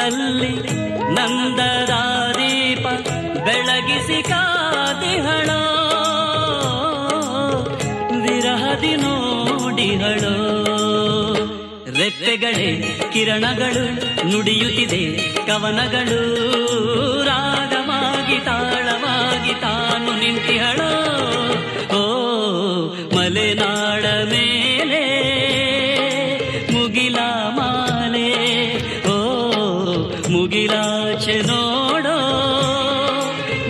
ಬಾಳಲ್ಲಿ ನಂದದ ದೀಪ ಬೆಳಗಿಸಿ ಕಾದಿಹಳೋ, ವಿರಹದಿ ನೋಡಿಹಳೋ. ರೆಪ್ಪೆಗಳೇ ಕಿರಣಗಳು ನುಡಿಯುತ್ತಿದೆ ಕವನಗಳು, ರಾಗವಾಗಿ ತಾಳವಾಗಿ ತಾನು ನಿಂತಿಹಳೋ. ಓ ಮಲೆನಾಡ ಮೇಲೆ ಮುಗಿಲ ಮಾಲೆ, ಓ ಮುಗಿಲಾಚೆ ನೋಡೋ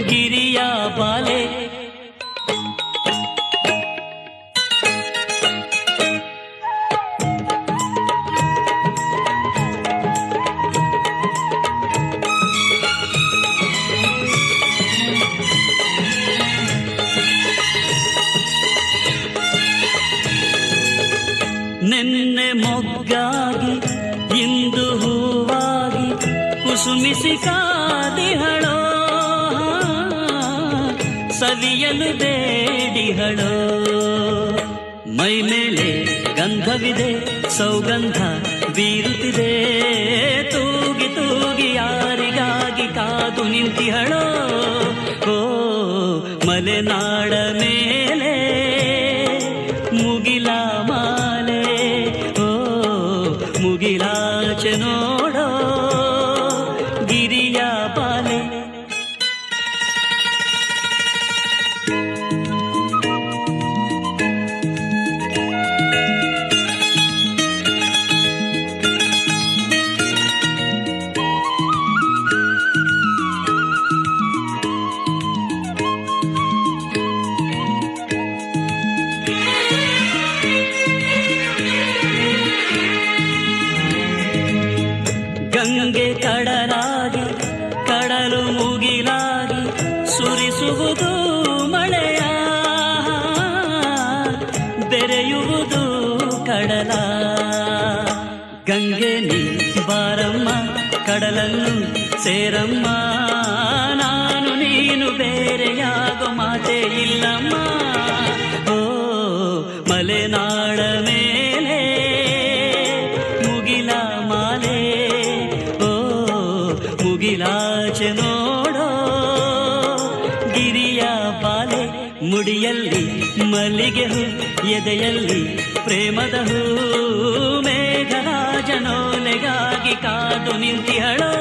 ಗಿರಿಯ ಬಾಲೆ. ನೆನ್ನೆ ಮೊಗ್ಗಾಗಿ ಇಂದು ಹೂವಾಗಿ ಕುಸುಮಿಸಿ ಕಾದಿಹಳೋ, ಸವಿಯಲು ಬೇಡಿಹಳೋ. ಮೈ ಮೇಲೆ ಗಂಧವಿದೆ ಸೌಗಂಧ ಬೀರುತ್ತಿದೆ, ತೂಗಿ ತೂಗಿ ಯಾರಿಗಾಗಿ ಕಾದು ನಿಂತಿಹಳೋ. ಓ ಮಲೆನಾಡ ಮೇಲೆ ಮುಗಿಲ ಮಾಲೆ, ಓ ಮುಗಿಲಾಚೆ ನೋಡೋ ಗಿರಿಯ ಬಾಲೆ. ಗಂಗೆ ಕಡಲಾಗಿ ಕಡಲು ಮುಗಿಲಾಗಿ ಸುರಿಸುವುದು ಮಳೆಯ, ಬೆರೆಯುವುದು ಕಡಲ. ಗಂಗೆ ನೀ ಬಾರಮ್ಮ ಕಡಲನ್ನು ಸೇರಮ್ಮ, ನಾನು ನೀನು ಬೇರೆಯಾಗೋ ಮಾತೇ ಇಲ್ಲಮ್ಮ. ಓ ಮಲೆನಾಡ ಮೇಲೆ ಮುಗಿಲ ಮಾಲೆ, ಮುಗಿಲಾಚೆ ನೋಡೋ ಗಿರಿಯ ಬಾಲೆ. ಮುಡಿಯಲ್ಲಿ ಮಲ್ಲಿಗೆ ಹೂ, ಎದೆಯಲ್ಲಿ ಪ್ರೇಮದ ಹೂ, ಮೇಘರಾಜನೋಲೆಗಾಗಿ ಕಾದು ನಿಂತಿಹಳೋ.